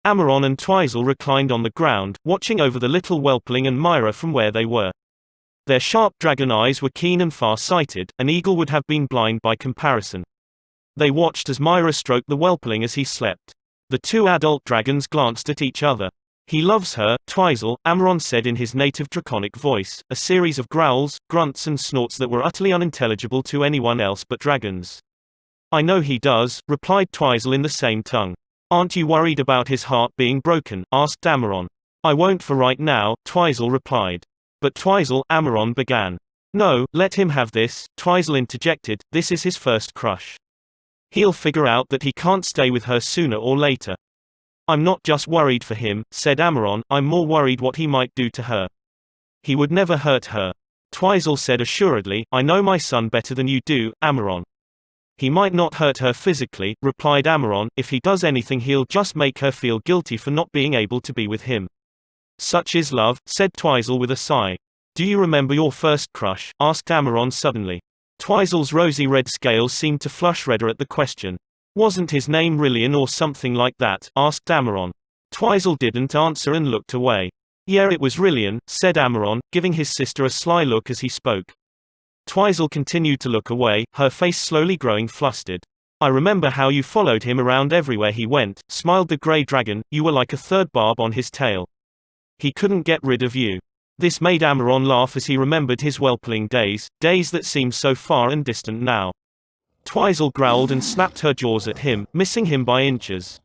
Amaron and Twizel reclined on the ground, watching over the little whelpling and Myra from where they were. Their sharp dragon eyes were keen and far-sighted, an eagle would have been blind by comparison. They watched as Myra stroked the whelpling as he slept. The two adult dragons glanced at each other. "He loves her, Twizel," Amaron said in his native draconic voice, a series of growls, grunts and snorts that were utterly unintelligible to anyone else but dragons. "I know he does," replied Twizel in the same tongue. "Aren't you worried about his heart being broken?" asked Amaron. "I won't for right now," Twizel replied. "But Twizel," Amaron began. "No, let him have this," Twizel interjected, "this is his first crush. He'll figure out that he can't stay with her sooner or later." "I'm not just worried for him," said Amaron, "I'm more worried what he might do to her." "He would never hurt her," Twizel said assuredly. "I know my son better than you do, Amaron." "He might not hurt her physically," replied Amaron. "If he does anything he'll just make her feel guilty for not being able to be with him." "Such is love," said Twizel with a sigh. "Do you remember your first crush?" asked Amaron suddenly. Twizel's rosy red scales seemed to flush redder at the question. "Wasn't his name Rillian or something like that?" asked Amaron. Twizel didn't answer and looked away. "Yeah, it was Rillian," said Amaron, giving his sister a sly look as he spoke. Twizel continued to look away, her face slowly growing flustered. "I remember how you followed him around everywhere he went," smiled the grey dragon. "You were like a third barb on his tail. He couldn't get rid of you." This made Amaron laugh as he remembered his whelpling days, days that seemed so far and distant now. Twizel growled and snapped her jaws at him, missing him by inches.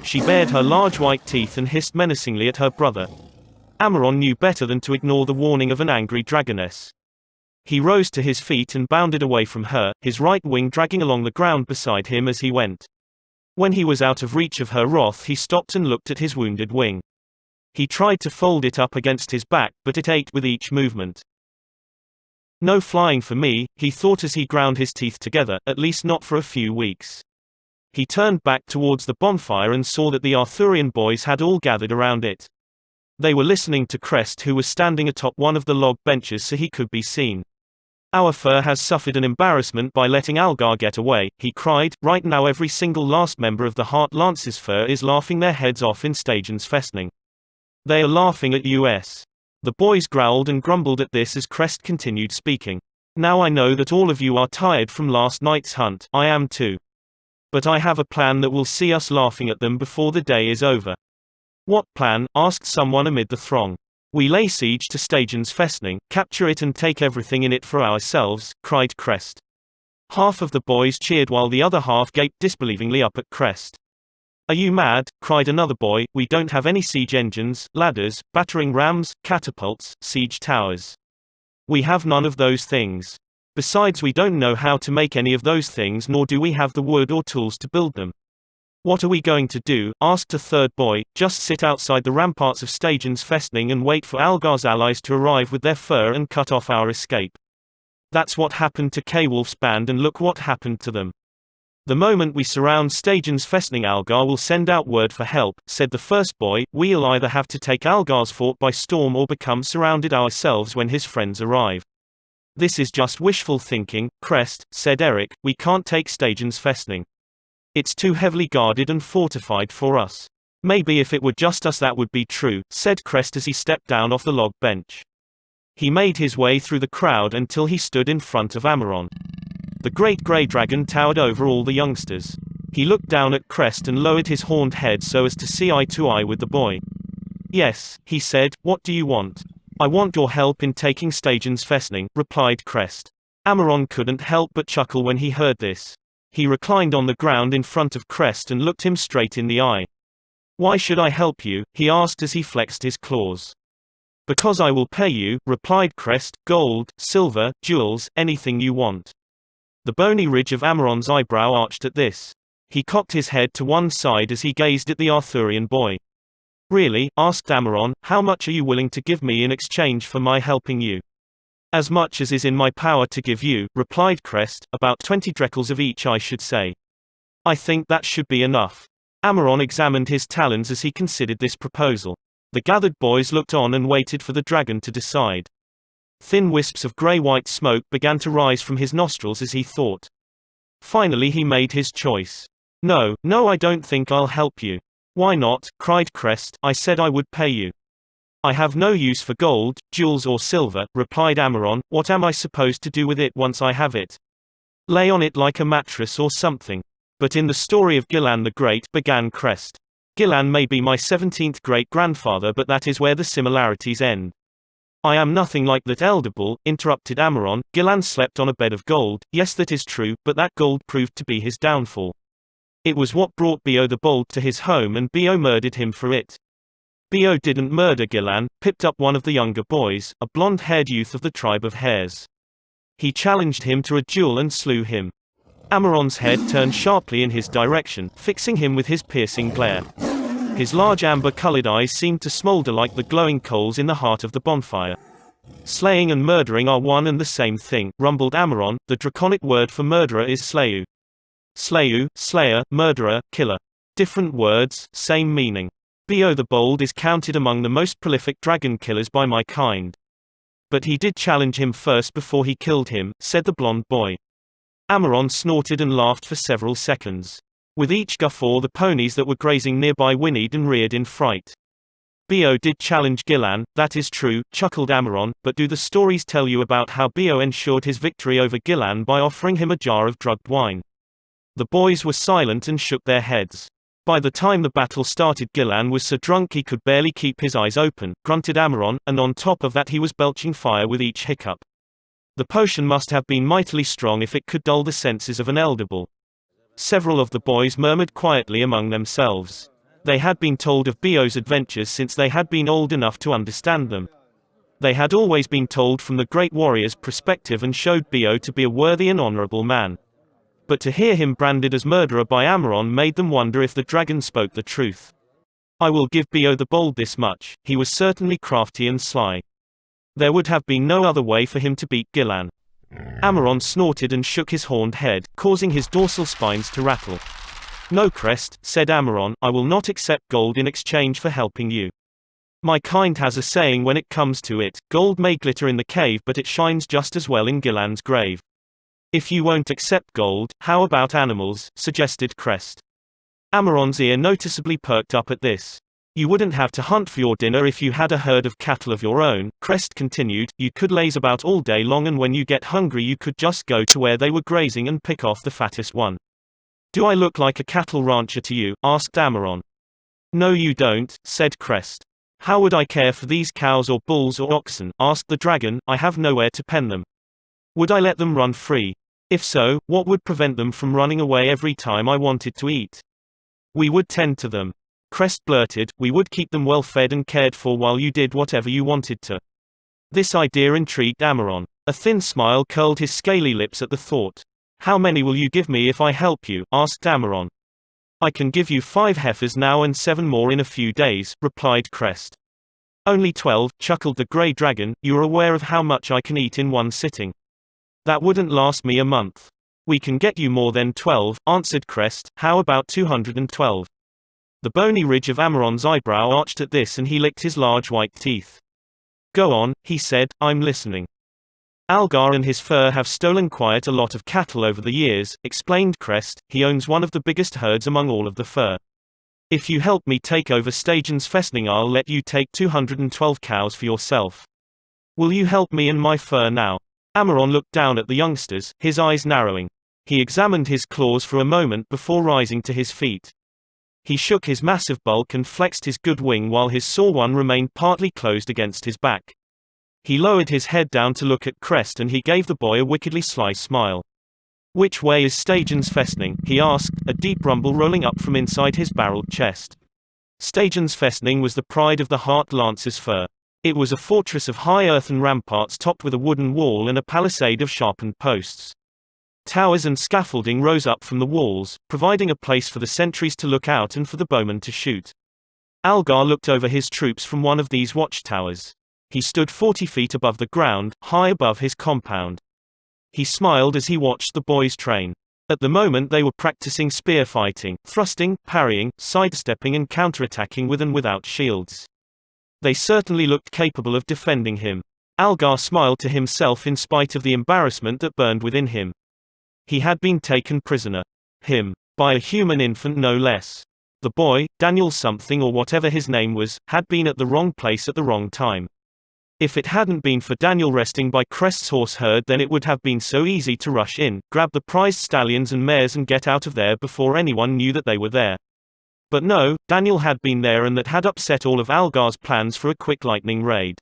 She bared her large white teeth and hissed menacingly at her brother. Amaron knew better than to ignore the warning of an angry dragoness. He rose to his feet and bounded away from her, his right wing dragging along the ground beside him as he went. When he was out of reach of her wrath, he stopped and looked at his wounded wing. He tried to fold it up against his back, but it ached with each movement. "No flying for me," he thought as he ground his teeth together, "at least not for a few weeks." He turned back towards the bonfire and saw that the Arthurian boys had all gathered around it. They were listening to Crest, who was standing atop one of the log benches so he could be seen. "Our fur has suffered an embarrassment by letting Algar get away," he cried. "Right now every single last member of the Heart Lance's fur is laughing their heads off in Stygian's Festning. They are laughing at us." The boys growled and grumbled at this as Crest continued speaking. "Now I know that all of you are tired from last night's hunt, I am too. But I have a plan that will see us laughing at them before the day is over." "What plan?" asked someone amid the throng. "We lay siege to Stygian's Festning, capture it and take everything in it for ourselves," cried Crest. Half of the boys cheered while the other half gaped disbelievingly up at Crest. "Are you mad?" cried another boy. "We don't have any siege engines, ladders, battering rams, catapults, siege towers. We have none of those things. Besides, we don't know how to make any of those things, nor do we have the wood or tools to build them." "What are we going to do?" asked a third boy. "Just sit outside the ramparts of Stygian's Festning and wait for Algar's allies to arrive with their fur and cut off our escape. That's what happened to K-Wolf's band, and look what happened to them. The moment we surround Stygian's Festning, Algar will send out word for help," said the first boy. "We'll either have to take Algar's fort by storm or become surrounded ourselves when his friends arrive." "This is just wishful thinking, Crest," said Eric. "We can't take Stygian's Festning. It's too heavily guarded and fortified for us." "Maybe if it were just us that would be true," said Crest as he stepped down off the log bench. He made his way through the crowd until he stood in front of Amaron. The great grey dragon towered over all the youngsters. He looked down at Crest and lowered his horned head so as to see eye to eye with the boy. "Yes," he said, "what do you want?" "I want your help in taking Stygian's Festning," replied Crest. Amaron couldn't help but chuckle when he heard this. He reclined on the ground in front of Crest and looked him straight in the eye. "Why should I help you?" he asked as he flexed his claws. "Because I will pay you," replied Crest. "Gold, silver, jewels, anything you want." The bony ridge of Amaron's eyebrow arched at this. He cocked his head to one side as he gazed at the Arthurian boy. "Really?" asked Amaron. "How much are you willing to give me in exchange for my helping you?" "As much as is in my power to give you," replied Crest. "About 20 drekels of each, I should say." "I think that should be enough." Amaron examined his talons as he considered this proposal. The gathered boys looked on and waited for the dragon to decide. Thin wisps of grey-white smoke began to rise from his nostrils as he thought. Finally he made his choice. No, I don't think I'll help you." Why not? Cried Crest. I said I would pay you. I have no use for gold, jewels or silver, replied Amaron. What am I supposed to do with it once I have it? Lay on it like a mattress or something. But in the story of Gillan the Great, began Crest. Gillan may be my 17th great-grandfather, but that is where the similarities end. I am nothing like that Elderbull, interrupted Amaron. Gillan slept on a bed of gold. Yes, that is true, but that gold proved to be his downfall. It was what brought Bio the Bold to his home, and Bio murdered him for it. Bio didn't murder Gillan, pipped up one of the younger boys, a blonde-haired youth of the tribe of Hares. He challenged him to a duel and slew him. Amaron's head turned sharply in his direction, fixing him with his piercing glare. His large amber-colored eyes seemed to smolder like the glowing coals in the heart of the bonfire. Slaying and murdering are one and the same thing, rumbled Amaron. The draconic word for murderer is slayu. Slayu, slayer, murderer, killer. Different words, same meaning. Bio the Bold is counted among the most prolific dragon killers by my kind. But he did challenge him first before he killed him, said the blonde boy. Amaron snorted and laughed for several seconds. With each guffaw the ponies that were grazing nearby whinnied and reared in fright. Bio did challenge Gillan, that is true, chuckled Amaron, but do the stories tell you about how Bio ensured his victory over Gillan by offering him a jar of drugged wine? The boys were silent and shook their heads. By the time the battle started, Gillan was so drunk he could barely keep his eyes open, grunted Amaron, and on top of that he was belching fire with each hiccup. The potion must have been mightily strong if it could dull the senses of an Elderbull. Several of the boys murmured quietly among themselves. They had been told of Bio's adventures since they had been old enough to understand them. They had always been told from the great warrior's perspective and showed Bio to be a worthy and honorable man. But to hear him branded as murderer by Amaron made them wonder if the dragon spoke the truth. I will give Bio the Bold this much, he was certainly crafty and sly. There would have been no other way for him to beat Gillan. Amaron snorted and shook his horned head, causing his dorsal spines to rattle. No, Crest, said Amaron, I will not accept gold in exchange for helping you. My kind has a saying when it comes to it, gold may glitter in the cave but it shines just as well in Gillan's grave. If you won't accept gold, how about animals, suggested Crest. Amaron's ear noticeably perked up at this. You wouldn't have to hunt for your dinner if you had a herd of cattle of your own, Crest continued. You could laze about all day long and when you get hungry you could just go to where they were grazing and pick off the fattest one. Do I look like a cattle rancher to you? Asked Amaron. No you don't, said Crest. How would I care for these cows or bulls or oxen? Asked the dragon. I have nowhere to pen them. Would I let them run free? If so, what would prevent them from running away every time I wanted to eat? We would tend to them. Crest blurted, we would keep them well fed and cared for while you did whatever you wanted to. This idea intrigued Amaron. A thin smile curled his scaly lips at the thought. How many will you give me if I help you? Asked Amaron. I can give you 5 heifers now and 7 more in a few days, replied Crest. Only 12, chuckled the grey dragon. You're aware of how much I can eat in one sitting. That wouldn't last me a month. We can get you more than 12, answered Crest. How about 212? The bony ridge of Amaron's eyebrow arched at this and he licked his large white teeth. Go on, he said, I'm listening. Algar and his fur have stolen quite a lot of cattle over the years, explained Crest. He owns one of the biggest herds among all of the fur. If you help me take over Stagen's Festning, I'll let you take 212 cows for yourself. Will you help me and my fur now? Amaron looked down at the youngsters, his eyes narrowing. He examined his claws for a moment before rising to his feet. He shook his massive bulk and flexed his good wing while his sore one remained partly closed against his back. He lowered his head down to look at Crest and he gave the boy a wickedly sly smile. Which way is Stagen's Festning? He asked, a deep rumble rolling up from inside his barreled chest. Stagen's Festning was the pride of the Hart Lancer's fur. It was a fortress of high earthen ramparts topped with a wooden wall and a palisade of sharpened posts. Towers and scaffolding rose up from the walls, providing a place for the sentries to look out and for the bowmen to shoot. Algar looked over his troops from one of these watchtowers. He stood 40 feet above the ground, high above his compound. He smiled as he watched the boys train. At the moment they were practicing spear fighting, thrusting, parrying, sidestepping and counterattacking with and without shields. They certainly looked capable of defending him. Algar smiled to himself in spite of the embarrassment that burned within him. He had been taken prisoner. Him. By a human infant no less. The boy, Daniel something or whatever his name was, had been at the wrong place at the wrong time. If it hadn't been for Daniel resting by Crest's horse herd, then it would have been so easy to rush in, grab the prized stallions and mares and get out of there before anyone knew that they were there. But no, Daniel had been there, and that had upset all of Algar's plans for a quick lightning raid.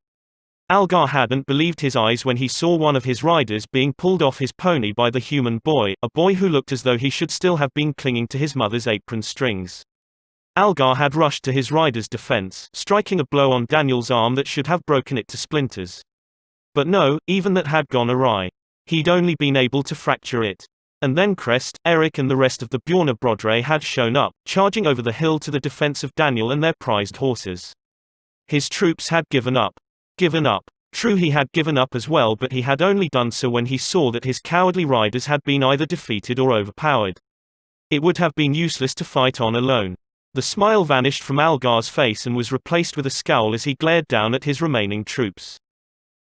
Algar hadn't believed his eyes when he saw one of his riders being pulled off his pony by the human boy, a boy who looked as though he should still have been clinging to his mother's apron strings. Algar had rushed to his rider's defense, striking a blow on Daniel's arm that should have broken it to splinters. But no, even that had gone awry. He'd only been able to fracture it. And then Crest, Eric and the rest of the Bjorna Brodre had shown up, charging over the hill to the defense of Daniel and their prized horses. His troops had given up. Given up. True, he had given up as well, but he had only done so when he saw that his cowardly riders had been either defeated or overpowered. It would have been useless to fight on alone. The smile vanished from Algar's face and was replaced with a scowl as he glared down at his remaining troops.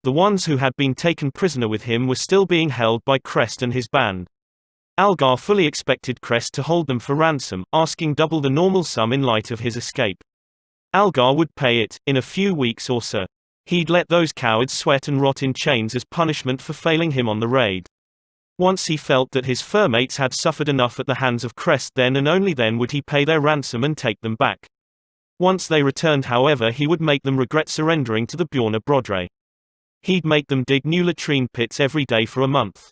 The ones who had been taken prisoner with him were still being held by Crest and his band. Algar fully expected Crest to hold them for ransom, asking double the normal sum in light of his escape. Algar would pay it, in a few weeks or so. He'd let those cowards sweat and rot in chains as punishment for failing him on the raid. Once he felt that his fur mates had suffered enough at the hands of Crest, then and only then would he pay their ransom and take them back. Once they returned, however, he would make them regret surrendering to the Bjorna Brodre. He'd make them dig new latrine pits every day for a month.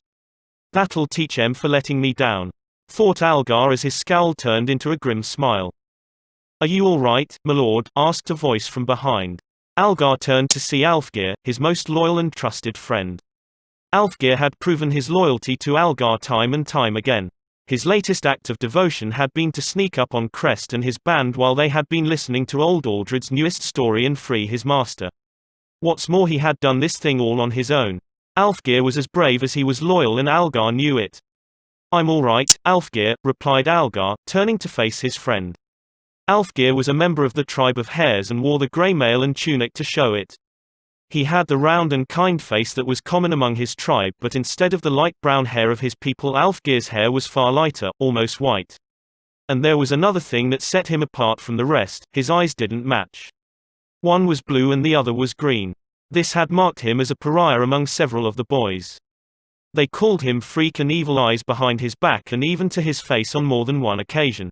That'll teach 'em for letting me down, thought Algar as his scowl turned into a grim smile. Are you all right, my lord? Asked a voice from behind. Algar turned to see Alfgeir, his most loyal and trusted friend. Alfgeir had proven his loyalty to Algar time and time again. His latest act of devotion had been to sneak up on Crest and his band while they had been listening to old Aldred's newest story and free his master. What's more, he had done this thing all on his own. Alfgeir was as brave as he was loyal, and Algar knew it. I'm all right, Alfgeir, replied Algar, turning to face his friend. Alfgeir was a member of the tribe of hares and wore the grey mail and tunic to show it. He had the round and kind face that was common among his tribe, but instead of the light brown hair of his people, Alfgeir's hair was far lighter, almost white. And there was another thing that set him apart from the rest: his eyes didn't match. One was blue and the other was green. This had marked him as a pariah among several of the boys. They called him Freak and Evil Eyes behind his back and even to his face on more than one occasion.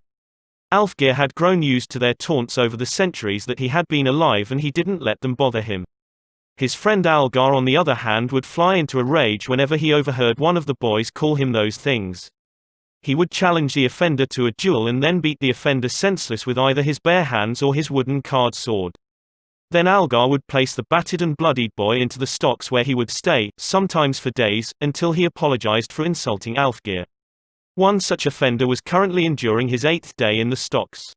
Alfgeir had grown used to their taunts over the centuries that he had been alive, and he didn't let them bother him. His friend Algar, on the other hand, would fly into a rage whenever he overheard one of the boys call him those things. He would challenge the offender to a duel and then beat the offender senseless with either his bare hands or his wooden card sword. Then Algar would place the battered and bloodied boy into the stocks, where he would stay, sometimes for days, until he apologized for insulting Alfgeir. One such offender was currently enduring his 8th day in the stocks.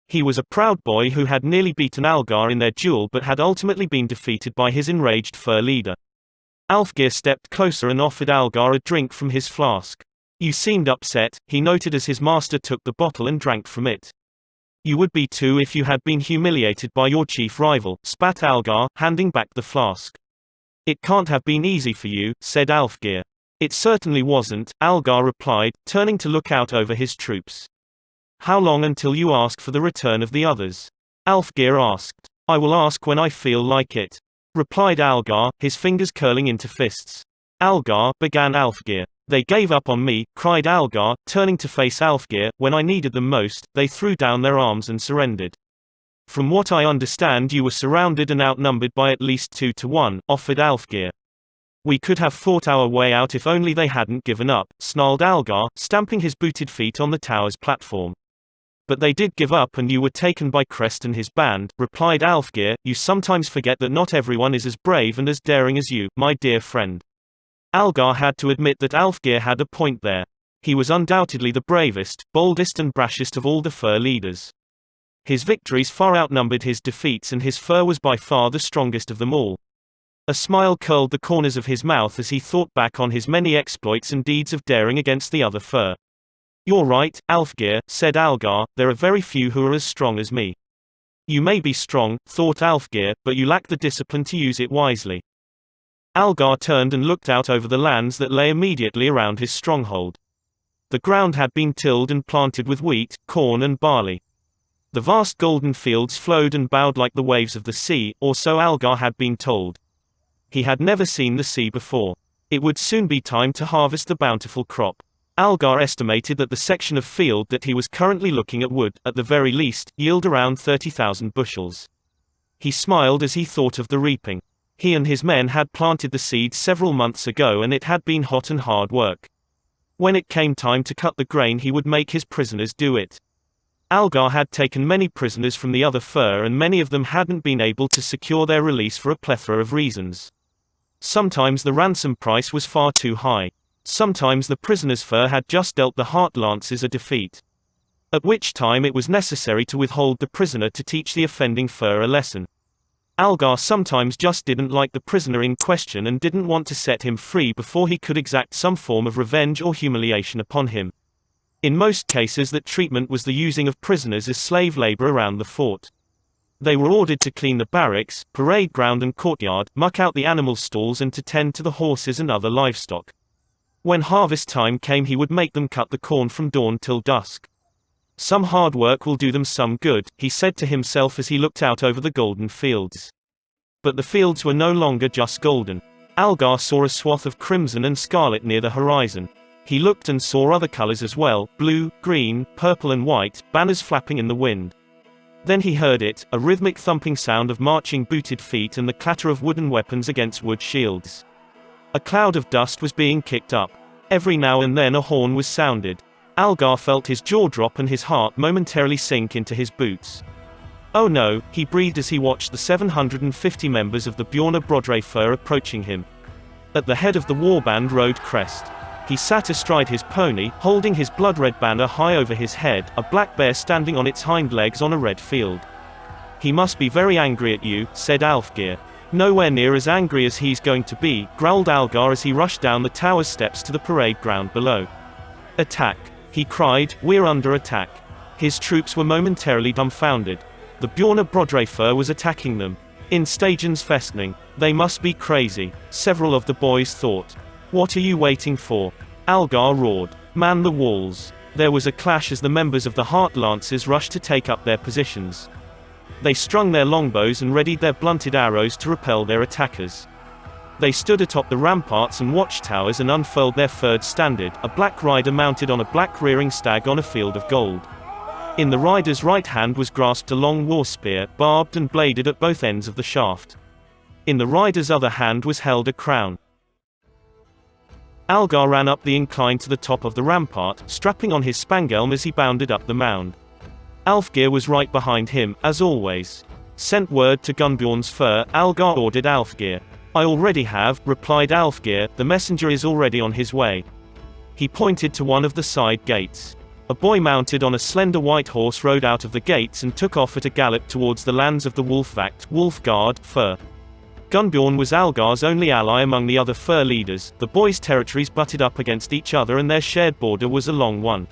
He was a proud boy who had nearly beaten Algar in their duel but had ultimately been defeated by his enraged fur leader. Alfgeir stepped closer and offered Algar a drink from his flask. You seemed upset, he noted as his master took the bottle and drank from it. You would be too if you had been humiliated by your chief rival, spat Algar, handing back the flask. It can't have been easy for you, said Alfgeir. It certainly wasn't, Algar replied, turning to look out over his troops. How long until you ask for the return of the others? Alfgeir asked. I will ask when I feel like it, replied Algar, his fingers curling into fists. Algar, began Alfgeir. They gave up on me, cried Algar, turning to face Alfgeir. When I needed them most, they threw down their arms and surrendered. From what I understand, you were surrounded and outnumbered by at least 2 to 1, offered Alfgeir. We could have fought our way out if only they hadn't given up, snarled Algar, stamping his booted feet on the tower's platform. But they did give up and you were taken by Crest and his band, replied Alfgeir. You sometimes forget that not everyone is as brave and as daring as you, my dear friend. Algar had to admit that Alfgeir had a point there. He was undoubtedly the bravest, boldest and brashest of all the fur leaders. His victories far outnumbered his defeats, and his fur was by far the strongest of them all. A smile curled the corners of his mouth as he thought back on his many exploits and deeds of daring against the other fur. You're right, Alfgeir, said Algar, there are very few who are as strong as me. You may be strong, thought Alfgeir, but you lack the discipline to use it wisely. Algar turned and looked out over the lands that lay immediately around his stronghold. The ground had been tilled and planted with wheat, corn and barley. The vast golden fields flowed and bowed like the waves of the sea, or so Algar had been told. He had never seen the sea before. It would soon be time to harvest the bountiful crop. Algar estimated that the section of field that he was currently looking at would, at the very least, yield around 30,000 bushels. He smiled as he thought of the reaping. He and his men had planted the seed several months ago and it had been hot and hard work. When it came time to cut the grain he would make his prisoners do it. Algar had taken many prisoners from the other fur and many of them hadn't been able to secure their release for a plethora of reasons. Sometimes the ransom price was far too high. Sometimes the prisoner's fur had just dealt the Heart Lancers a defeat. At which time it was necessary to withhold the prisoner to teach the offending fur a lesson. Algar sometimes just didn't like the prisoner in question and didn't want to set him free before he could exact some form of revenge or humiliation upon him. In most cases that treatment was the using of prisoners as slave labor around the fort. They were ordered to clean the barracks, parade ground and courtyard, muck out the animal stalls and to tend to the horses and other livestock. When harvest time came he would make them cut the corn from dawn till dusk. Some hard work will do them some good, he said to himself as he looked out over the golden fields. But the fields were no longer just golden. Algar saw a swath of crimson and scarlet near the horizon. He looked and saw other colors as well, blue, green, purple and white, banners flapping in the wind. Then he heard it, a rhythmic thumping sound of marching booted feet and the clatter of wooden weapons against wood shields. A cloud of dust was being kicked up. Every now and then a horn was sounded. Algar felt his jaw drop and his heart momentarily sink into his boots. Oh no, he breathed as he watched the 750 members of the Bjorna Brodre fur approaching him. At the head of the warband rode Crest. He sat astride his pony, holding his blood-red banner high over his head, a black bear standing on its hind legs on a red field. He must be very angry at you, said Alfgeir. Nowhere near as angry as he's going to be, growled Algar as he rushed down the tower's steps to the parade ground below. Attack! He cried, we're under attack. His troops were momentarily dumbfounded. The Bjorna Brodre fur was attacking them. In Stagens Festning. They must be crazy, several of the boys thought. What are you waiting for? Algar roared. Man the walls. There was a clash as the members of the Heart Lancers rushed to take up their positions. They strung their longbows and readied their blunted arrows to repel their attackers. They stood atop the ramparts and watchtowers and unfurled their furred standard, a black rider mounted on a black rearing stag on a field of gold. In the rider's right hand was grasped a long war spear, barbed and bladed at both ends of the shaft. In the rider's other hand was held a crown. Algar ran up the incline to the top of the rampart, strapping on his spangelm as he bounded up the mound. Alfgeir was right behind him, as always. Sent word to Gunnbjorn's fur, Algar ordered Alfgeir. I already have, replied Alfgeir, the messenger is already on his way. He pointed to one of the side gates. A boy mounted on a slender white horse rode out of the gates and took off at a gallop towards the lands of the Wolfvakt, Wolfguard, fur. Gunnbjorn was Algar's only ally among the other fur leaders. The boys' territories butted up against each other and their shared border was a long one.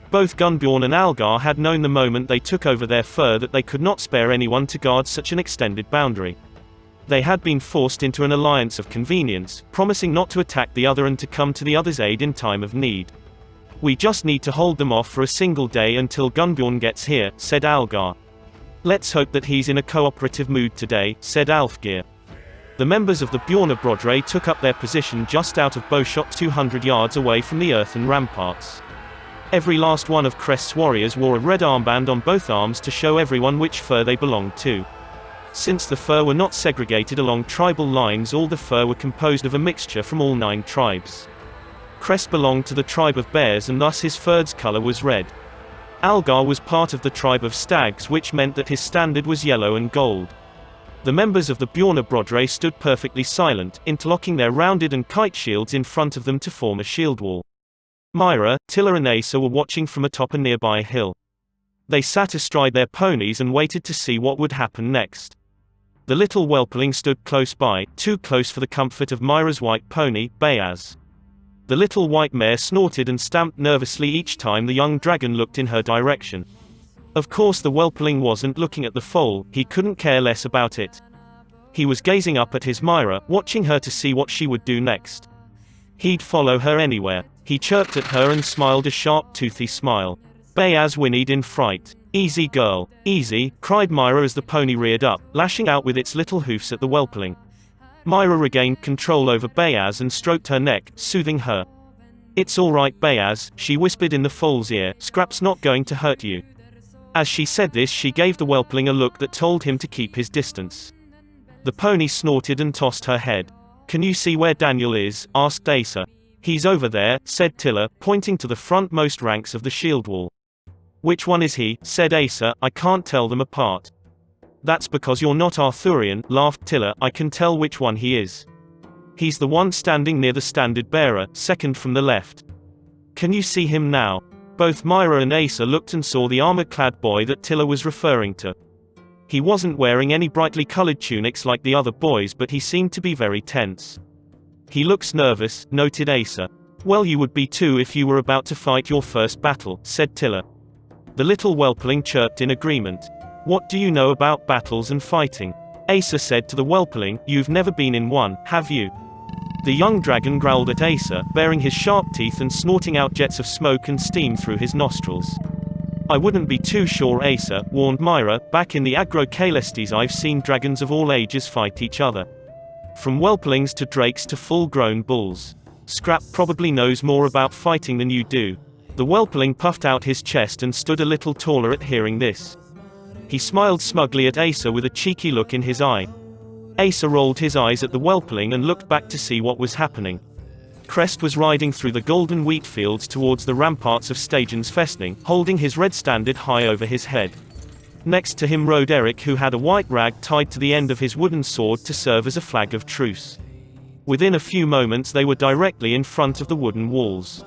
Both Gunnbjorn and Algar had known the moment they took over their fur that they could not spare anyone to guard such an extended boundary. They had been forced into an alliance of convenience, promising not to attack the other and to come to the other's aid in time of need. We just need to hold them off for a single day until Gunnbjorn gets here, said Algar. Let's hope that he's in a cooperative mood today, said Alfgeir. The members of the Bjorna Brodre took up their position just out of bowshot 200 yards away from the earthen ramparts. Every last one of Crest's warriors wore a red armband on both arms to show everyone which fur they belonged to. Since the fur were not segregated along tribal lines, all the fur were composed of a mixture from all 9 tribes. Crest belonged to the tribe of bears and thus his fur's color was red. Algar was part of the tribe of stags, which meant that his standard was yellow and gold. The members of the Bjorna Brodre stood perfectly silent, interlocking their rounded and kite shields in front of them to form a shield wall. Myra, Tilla and Asa were watching from atop a nearby hill. They sat astride their ponies and waited to see what would happen next. The little whelpling stood close by, too close for the comfort of Myra's white pony, Bayaz. The little white mare snorted and stamped nervously each time the young dragon looked in her direction. Of course the whelpling wasn't looking at the foal, he couldn't care less about it. He was gazing up at his Myra, watching her to see what she would do next. He'd follow her anywhere. He chirped at her and smiled a sharp toothy smile. Bayaz whinnied in fright. Easy girl, easy, cried Myra as the pony reared up, lashing out with its little hoofs at the whelpling. Myra regained control over Bayaz and stroked her neck, soothing her. It's all right Bayaz, she whispered in the foal's ear, Scrap's not going to hurt you. As she said this she gave the whelpling a look that told him to keep his distance. The pony snorted and tossed her head. Can you see where Daniel is? Asked Asa. He's over there, said Tiller, pointing to the frontmost ranks of the shield wall. Which one is he? Said Asa, I can't tell them apart. That's because you're not Arthurian, laughed Tiller, I can tell which one he is. He's the one standing near the standard bearer, second from the left. Can you see him now? Both Myra and Asa looked and saw the armor-clad boy that Tiller was referring to. He wasn't wearing any brightly colored tunics like the other boys, but he seemed to be very tense. He looks nervous, noted Asa. Well, you would be too if you were about to fight your first battle, said Tiller. The little whelpling chirped in agreement. What do you know about battles and fighting? Asa said to the whelpling, you've never been in one, have you? The young dragon growled at Asa, baring his sharp teeth and snorting out jets of smoke and steam through his nostrils. I wouldn't be too sure Asa, warned Myra, back in the Agro-Caelestes I've seen dragons of all ages fight each other. From whelplings to drakes to full-grown bulls. Scrap probably knows more about fighting than you do. The whelpling puffed out his chest and stood a little taller at hearing this. He smiled smugly at Asa with a cheeky look in his eye. Asa rolled his eyes at the whelpling and looked back to see what was happening. Crest was riding through the golden wheat fields towards the ramparts of Stygian's Festning, holding his red standard high over his head. Next to him rode Eric, who had a white rag tied to the end of his wooden sword to serve as a flag of truce. Within a few moments they were directly in front of the wooden walls.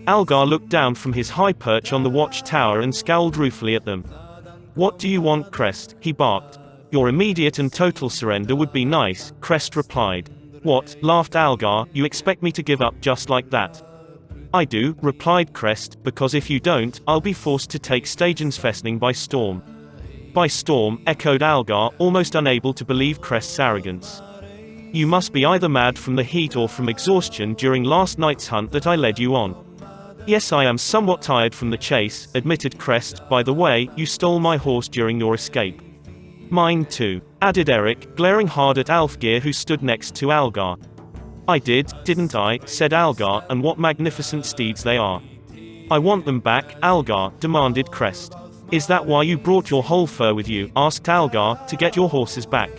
Algar looked down from his high perch on the watchtower and scowled ruefully at them. What do you want, Crest? He barked. Your immediate and total surrender would be nice, Crest replied. What? Laughed Algar, you expect me to give up just like that? I do, replied Crest, because if you don't, I'll be forced to take Stygian's Festning by storm. By storm, echoed Algar, almost unable to believe Crest's arrogance. You must be either mad from the heat or from exhaustion during last night's hunt that I led you on. Yes, I am somewhat tired from the chase, admitted Crest. By the way, you stole my horse during your escape. Mine too, added Eric, glaring hard at Alfgeir who stood next to Algar. I did, didn't I, said Algar, and what magnificent steeds they are. I want them back, Algar, demanded Crest. Is that why you brought your whole fur with you, asked Algar, to get your horses back?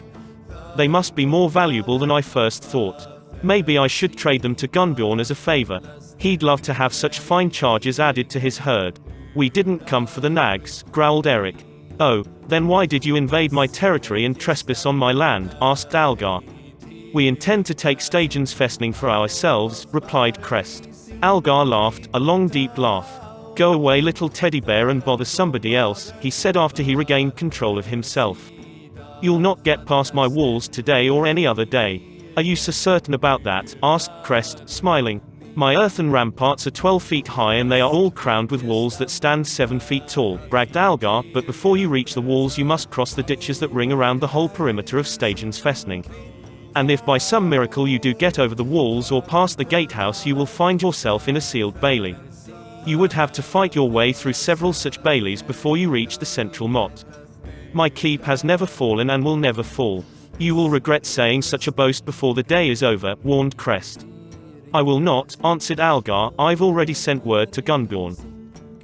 They must be more valuable than I first thought. Maybe I should trade them to Gunbjorn as a favor. He'd love to have such fine chargers added to his herd. We didn't come for the nags, growled Eric. Oh, then why did you invade my territory and trespass on my land, asked Algar. We intend to take Stygian's Festning for ourselves, replied Crest. Algar laughed, a long deep laugh. Go away little teddy bear and bother somebody else, he said after he regained control of himself. You'll not get past my walls today or any other day. Are you so certain about that, asked Crest, smiling. My earthen ramparts are 12 feet high and they are all crowned with walls that stand 7 feet tall, bragged Algar, but before you reach the walls you must cross the ditches that ring around the whole perimeter of Stygian's Festning. And if by some miracle you do get over the walls or past the gatehouse you will find yourself in a sealed bailey. You would have to fight your way through several such baileys before you reach the central motte. My keep has never fallen and will never fall. You will regret saying such a boast before the day is over, warned Crest. I will not, answered Algar, I've already sent word to Gunbjorn.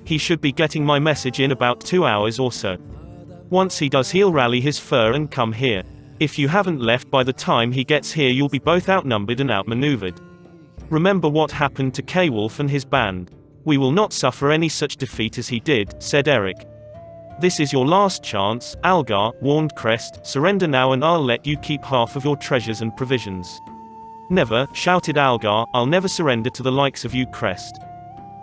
He should be getting my message in about 2 hours or so. Once he does he'll rally his fur and come here. If you haven't left by the time he gets here you'll be both outnumbered and outmaneuvered. Remember what happened to K-Wolf and his band. We will not suffer any such defeat as he did, said Eric. This is your last chance, Algar, warned Crest, surrender now and I'll let you keep half of your treasures and provisions. Never, shouted Algar, I'll never surrender to the likes of you, Crest.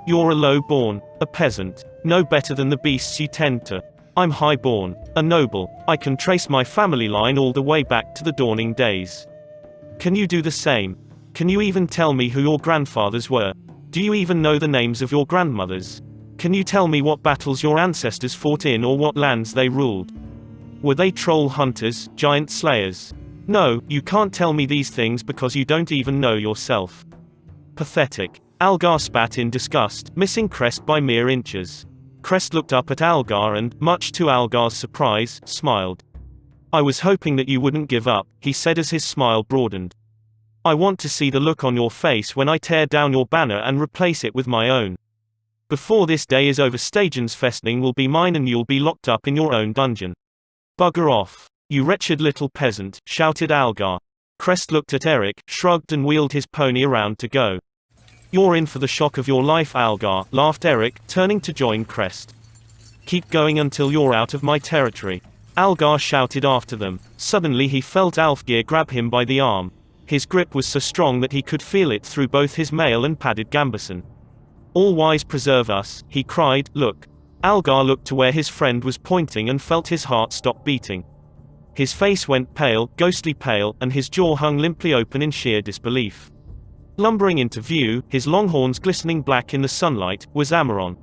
You're a low-born, a peasant, no better than the beasts you tend to. I'm high-born, a noble, I can trace my family line all the way back to the dawning days. Can you do the same? Can you even tell me who your grandfathers were? Do you even know the names of your grandmothers? Can you tell me what battles your ancestors fought in or what lands they ruled? Were they troll hunters, giant slayers? No, you can't tell me these things because you don't even know yourself. Pathetic. Algar spat in disgust, missing Crest by mere inches. Crest looked up at Algar and, much to Algar's surprise, smiled. "I was hoping that you wouldn't give up," he said as his smile broadened. "I want to see the look on your face when I tear down your banner and replace it with my own. Before this day is over, Stagensfestning will be mine and you'll be locked up in your own dungeon." "Bugger off, you wretched little peasant," shouted Algar. Crest looked at Eric, shrugged and wheeled his pony around to go. "You're in for the shock of your life, Algar," laughed Eric, turning to join Crest. "Keep going until you're out of my territory," Algar shouted after them. Suddenly he felt Alfgeir grab him by the arm. His grip was so strong that he could feel it through both his mail and padded gambeson. "All wise preserve us," he cried. "Look." Algar looked to where his friend was pointing and felt his heart stop beating. His face went pale, ghostly pale, and his jaw hung limply open in sheer disbelief. Lumbering into view, his long horns glistening black in the sunlight, was Amaron.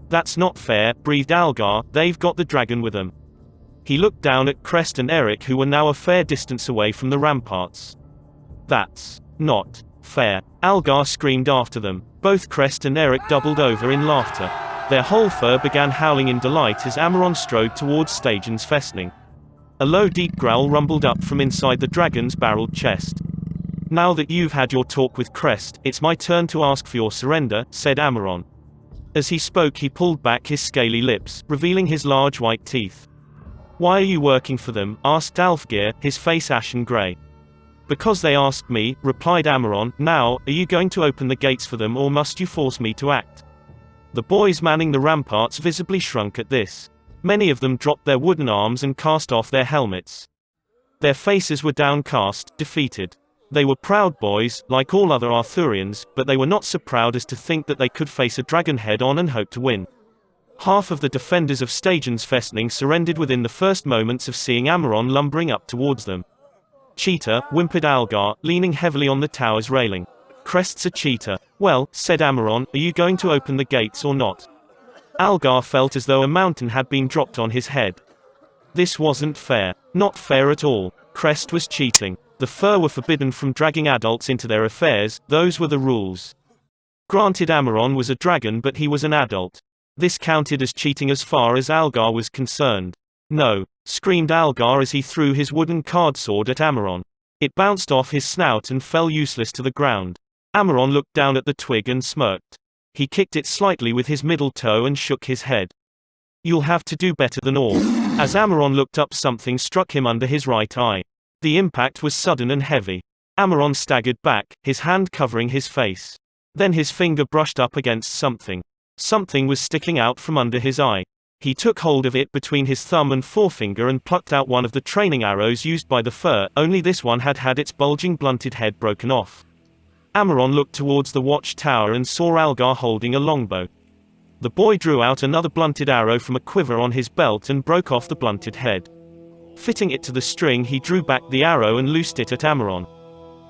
"That's not fair," breathed Algar, "they've got the dragon with them." He looked down at Crest and Eric, who were now a fair distance away from the ramparts. "That's not fair," Algar screamed after them. Both Crest and Eric doubled over in laughter. Their whole fur began howling in delight as Amaron strode towards Stagensfestning. A low deep growl rumbled up from inside the dragon's barreled chest. "Now that you've had your talk with Crest, it's my turn to ask for your surrender," said Amaron. As he spoke he pulled back his scaly lips, revealing his large white teeth. "Why are you working for them?" asked Alfgeir, his face ashen grey. "Because they asked me," replied Amaron. "Now, are you going to open the gates for them or must you force me to act?" The boys manning the ramparts visibly shrunk at this. Many of them dropped their wooden arms and cast off their helmets. Their faces were downcast, defeated. They were proud boys, like all other Arthurians, but they were not so proud as to think that they could face a dragon head-on and hope to win. Half of the defenders of Stagensfestning surrendered within the first moments of seeing Amaron lumbering up towards them. "Cheater," whimpered Algar, leaning heavily on the tower's railing. "Crest's a cheater." "Well," said Amaron, "are you going to open the gates or not?" Algar felt as though a mountain had been dropped on his head. This wasn't fair. Not fair at all. Crest was cheating. The Fur were forbidden from dragging adults into their affairs, those were the rules. Granted, Amaron was a dragon, but he was an adult. This counted as cheating as far as Algar was concerned. "No!" screamed Algar as he threw his wooden card sword at Amaron. It bounced off his snout and fell useless to the ground. Amaron looked down at the twig and smirked. He kicked it slightly with his middle toe and shook his head. "You'll have to do better than all." As Amaron looked up, something struck him under his right eye. The impact was sudden and heavy. Amaron staggered back, his hand covering his face. Then his finger brushed up against something. Something was sticking out from under his eye. He took hold of it between his thumb and forefinger and plucked out one of the training arrows used by the Fur, only this one had had its bulging blunted head broken off. Amaron looked towards the watchtower and saw Algar holding a longbow. The boy drew out another blunted arrow from a quiver on his belt and broke off the blunted head. Fitting it to the string, he drew back the arrow and loosed it at Amaron.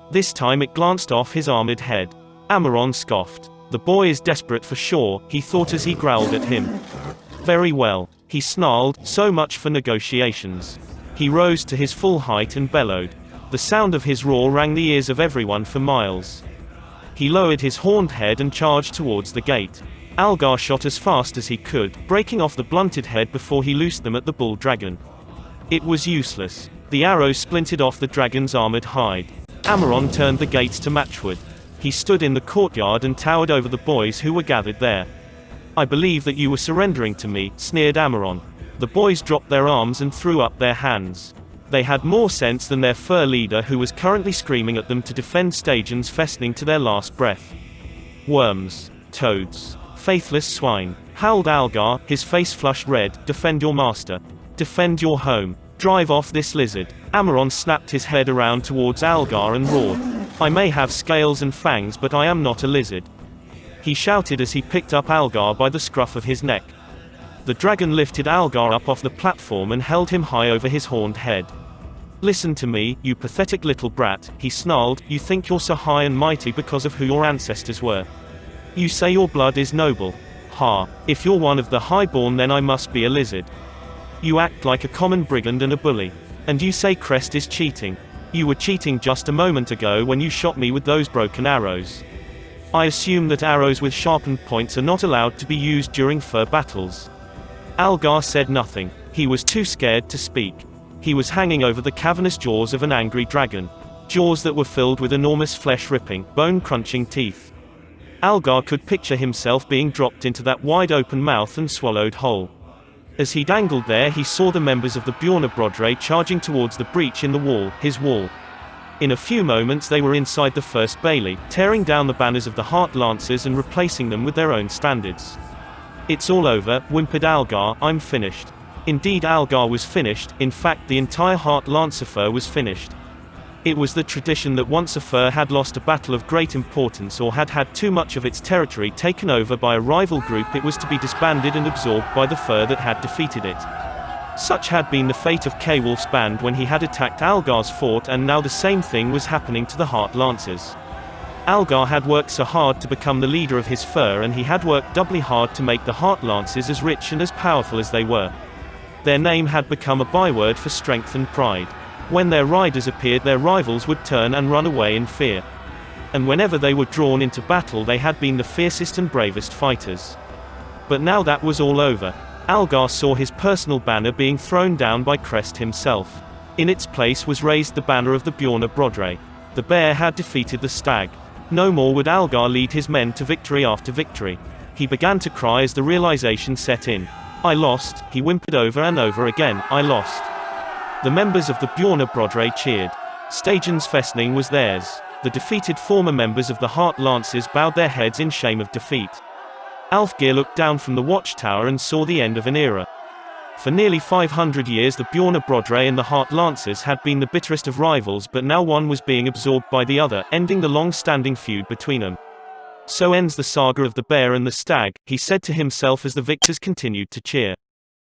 This time it glanced off his armored head. Amaron scoffed. "The boy is desperate for sure," he thought as he growled at him. "Very well," he snarled, "so much for negotiations." He rose to his full height and bellowed. The sound of his roar rang the ears of everyone for miles. He lowered his horned head and charged towards the gate. Algar shot as fast as he could, breaking off the blunted head before he loosed them at the bull dragon. It was useless. The arrow splintered off the dragon's armored hide. Amaron turned the gates to matchwood. He stood in the courtyard and towered over the boys who were gathered there. "I believe that you were surrendering to me," sneered Amaron. The boys dropped their arms and threw up their hands. They had more sense than their Fur leader, who was currently screaming at them to defend Stagensfestning to their last breath. "Worms. Toads. Faithless swine," howled Algar, his face flushed red. "Defend your master. Defend your home. Drive off this lizard." Amaron snapped his head around towards Algar and roared. "I may have scales and fangs, but I am not a lizard," he shouted as he picked up Algar by the scruff of his neck. The dragon lifted Algar up off the platform and held him high over his horned head. "Listen to me, you pathetic little brat," he snarled. "You think you're so high and mighty because of who your ancestors were. You say your blood is noble. Ha! If you're one of the highborn, then I must be a lizard. You act like a common brigand and a bully. And you say Crest is cheating. You were cheating just a moment ago when you shot me with those broken arrows." I assume that arrows with sharpened points are not allowed to be used during fur battles. Algar said nothing. He was too scared to speak. He was hanging over the cavernous jaws of an angry dragon. Jaws that were filled with enormous flesh-ripping, bone-crunching teeth. Algar could picture himself being dropped into that wide-open mouth and swallowed whole. As he dangled there, he saw the members of the Bjorna Brodre charging towards the breach in the wall, his wall. In a few moments they were inside the first bailey, tearing down the banners of the Heart Lancers and replacing them with their own standards. "It's all over," whimpered Algar, "I'm finished." Indeed, Algar was finished. In fact, the entire Heart Lancer fur was finished. It was the tradition that once a fur had lost a battle of great importance or had had too much of its territory taken over by a rival group, it was to be disbanded and absorbed by the fur that had defeated it. Such had been the fate of K-Wolf's band when he had attacked Algar's fort, and now the same thing was happening to the Heart Lancers. Algar had worked so hard to become the leader of his fur, and he had worked doubly hard to make the Heart Lancers as rich and as powerful as they were. Their name had become a byword for strength and pride. When their riders appeared, their rivals would turn and run away in fear. And whenever they were drawn into battle, they had been the fiercest and bravest fighters. But now that was all over. Algar saw his personal banner being thrown down by Crest himself. In its place was raised the banner of the Bjorna Brodre. The bear had defeated the stag. No more would Algar lead his men to victory after victory. He began to cry as the realization set in. "I lost," he whimpered over and over again, "I lost." The members of the Bjorna Brodre cheered. Stygian's Festning was theirs. The defeated former members of the Heart Lancers bowed their heads in shame of defeat. Alfgeir looked down from the watchtower and saw the end of an era. For nearly 500 years the Bjorna Brodre and the Heart Lancers had been the bitterest of rivals, but now one was being absorbed by the other, ending the long-standing feud between them. "So ends the saga of the bear and the stag," he said to himself as the victors continued to cheer.